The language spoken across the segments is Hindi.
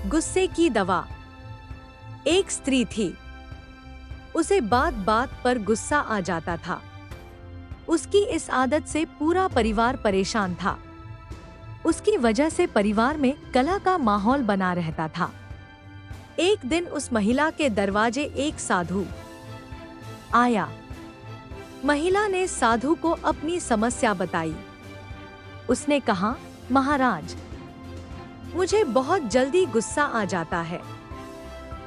गुस्से की दवा। एक स्त्री थी। उसे बात बात पर गुस्सा आ जाता था। उसकी इस आदत से पूरा परिवार परेशान था। उसकी वजह से परिवार में कलह का माहौल बना रहता था। एक दिन उस महिला के दरवाजे एक साधु आया। महिला ने साधु को अपनी समस्या बताई। उसने कहा, महाराज, मुझे बहुत जल्दी गुस्सा आ जाता है।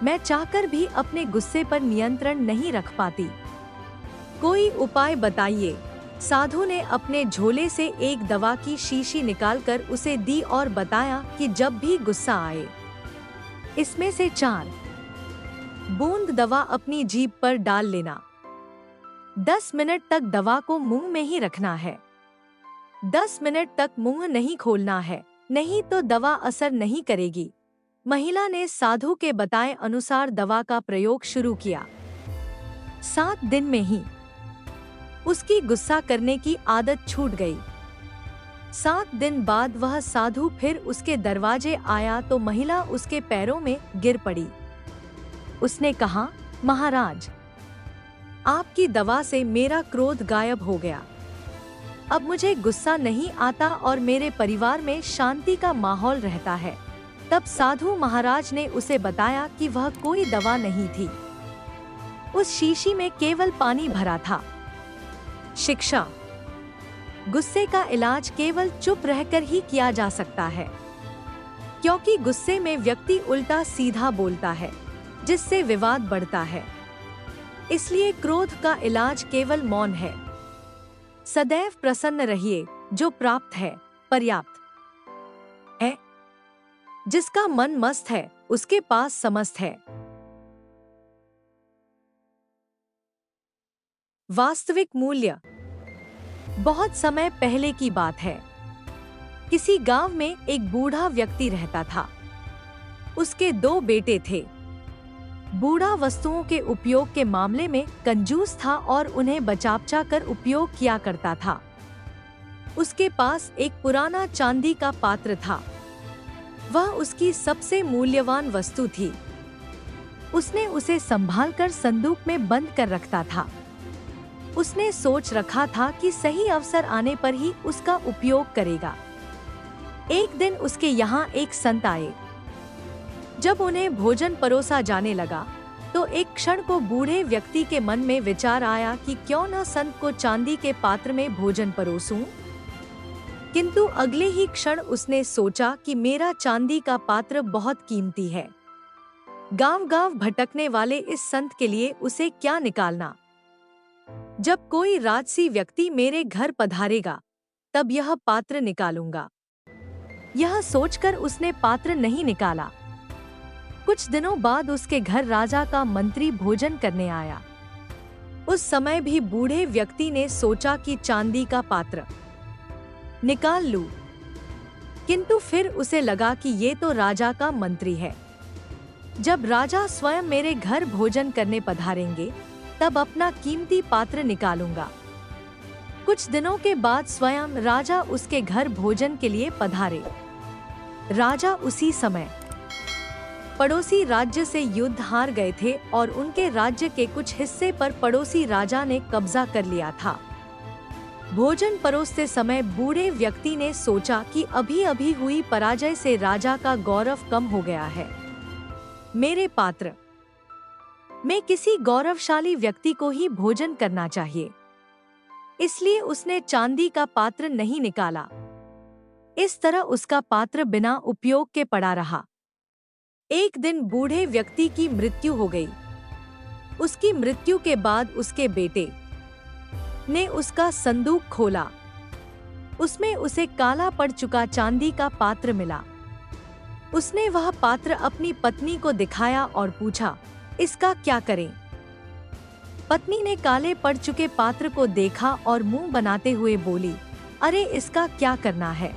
मैं चाहकर भी अपने गुस्से पर नियंत्रण नहीं रख पाती। कोई उपाय बताइए। साधु ने अपने झोले से एक दवा की शीशी निकालकर उसे दी और बताया कि जब भी गुस्सा आए, इसमें से 4 बूंद दवा अपनी जीभ पर डाल लेना। 10 मिनट तक दवा को मुंह में ही रखना है। 10 मिनट तक मुंह नहीं खोलना है, नहीं तो दवा असर नहीं करेगी। महिला ने साधु के बताए अनुसार दवा का प्रयोग शुरू किया। 7 दिन में ही उसकी गुस्सा करने की आदत छूट गई। 7 दिन बाद वह साधु फिर उसके दरवाजे आया तो महिला उसके पैरों में गिर पड़ी। उसने कहा, महाराज, आपकी दवा से मेरा क्रोध गायब हो गया। अब मुझे गुस्सा नहीं आता और मेरे परिवार में शांति का माहौल रहता है। तब साधु महाराज ने उसे बताया कि वह कोई दवा नहीं थी। उस शीशी में केवल पानी भरा था। शिक्षा। गुस्से का इलाज केवल चुप रहकर ही किया जा सकता है, क्योंकि गुस्से में व्यक्ति उल्टा सीधा बोलता है, जिससे विवाद बढ़ता है। इसलिए क्रोध का इलाज केवल मौन है। सदैव प्रसन्न रहिए। जो प्राप्त है पर्याप्त है। जिसका मन मस्त है उसके पास समस्त है। वास्तविक मूल्य। बहुत समय पहले की बात है। किसी गांव में एक बूढ़ा व्यक्ति रहता था। उसके 2 बेटे थे। बूढ़ा वस्तुओं के उपयोग के मामले में कंजूस था और उन्हें बचा कर उपयोग किया करता था। उसके पास एक पुराना चांदी का पात्र था। वह उसकी सबसे मूल्यवान वस्तु थी। उसने उसे संभालकर संदूक में बंद कर रखता था। उसने सोच रखा था कि सही अवसर आने पर ही उसका उपयोग करेगा। एक दिन उसके यहाँ एक संत आए। जब उन्हें भोजन परोसा जाने लगा तो एक क्षण को बूढ़े व्यक्ति के मन में विचार आया कि क्यों न संत को चांदी के पात्र में भोजन परोसूं। किंतु अगले ही क्षण उसने सोचा कि मेरा चांदी का पात्र बहुत कीमती है। गांव-गांव भटकने वाले इस संत के लिए उसे क्या निकालना। जब कोई राजसी व्यक्ति मेरे घर पधारेगा तब यह पात्र निकालूंगा। यह सोचकर उसने पात्र नहीं निकाला। कुछ दिनों बाद उसके घर राजा का मंत्री भोजन करने आया। उस समय भी बूढ़े व्यक्ति ने सोचा कि चांदी का पात्र निकाल लूं, किंतु फिर उसे लगा कि ये तो राजा का मंत्री है। जब राजा स्वयं मेरे घर भोजन करने पधारेंगे तब अपना कीमती पात्र निकालूंगा। कुछ दिनों के बाद स्वयं राजा उसके घर भोजन के लिए पधारे। राजा उसी समय पड़ोसी राज्य से युद्ध हार गए थे और उनके राज्य के कुछ हिस्से पर पड़ोसी राजा ने कब्जा कर लिया था। भोजन परोसते समय बूढ़े व्यक्ति ने सोचा कि अभी-अभी हुई पराजय से राजा का गौरव कम हो गया है। मेरे पात्र में किसी गौरवशाली व्यक्ति को ही भोजन करना चाहिए। इसलिए उसने चांदी का पात्र नहीं निकाला। इस तरह उसका पात्र बिना उपयोग के पड़ा रहा। एक दिन बूढ़े व्यक्ति की मृत्यु हो गई। उसकी मृत्यु के बाद उसके बेटे ने उसका संदूक खोला। उसमें उसे काला पड़ चुका चांदी का पात्र मिला। उसने वह पात्र अपनी पत्नी को दिखाया और पूछा, इसका क्या करें? पत्नी ने काले पड़ चुके पात्र को देखा और मुंह बनाते हुए बोली, अरे इसका क्या करना है?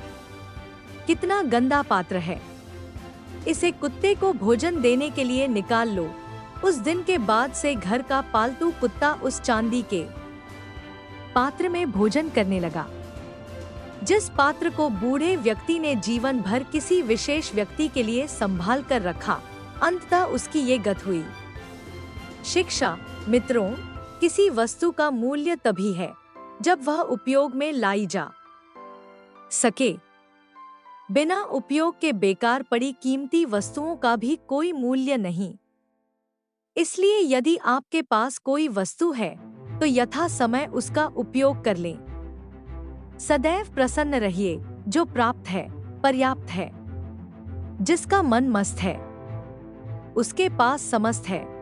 कितना गंदा पात्र है। इसे कुत्ते को भोजन देने के लिए निकाल लो। उस दिन के बाद से घर का पालतू कुत्ता उस चांदी के पात्र में भोजन करने लगा। जिस पात्र को बूढ़े व्यक्ति ने जीवन भर किसी विशेष व्यक्ति के लिए संभाल कर रखा, अंततः उसकी ये गत हुई। शिक्षा। मित्रों, किसी वस्तु का मूल्य तभी है जब वह उपयोग में लाई जा सके। बिना उपयोग के बेकार पड़ी कीमती वस्तुओं का भी कोई मूल्य नहीं। इसलिए यदि आपके पास कोई वस्तु है तो यथा समय उसका उपयोग कर लें। सदैव प्रसन्न रहिए। जो प्राप्त है पर्याप्त है। जिसका मन मस्त है उसके पास समस्त है।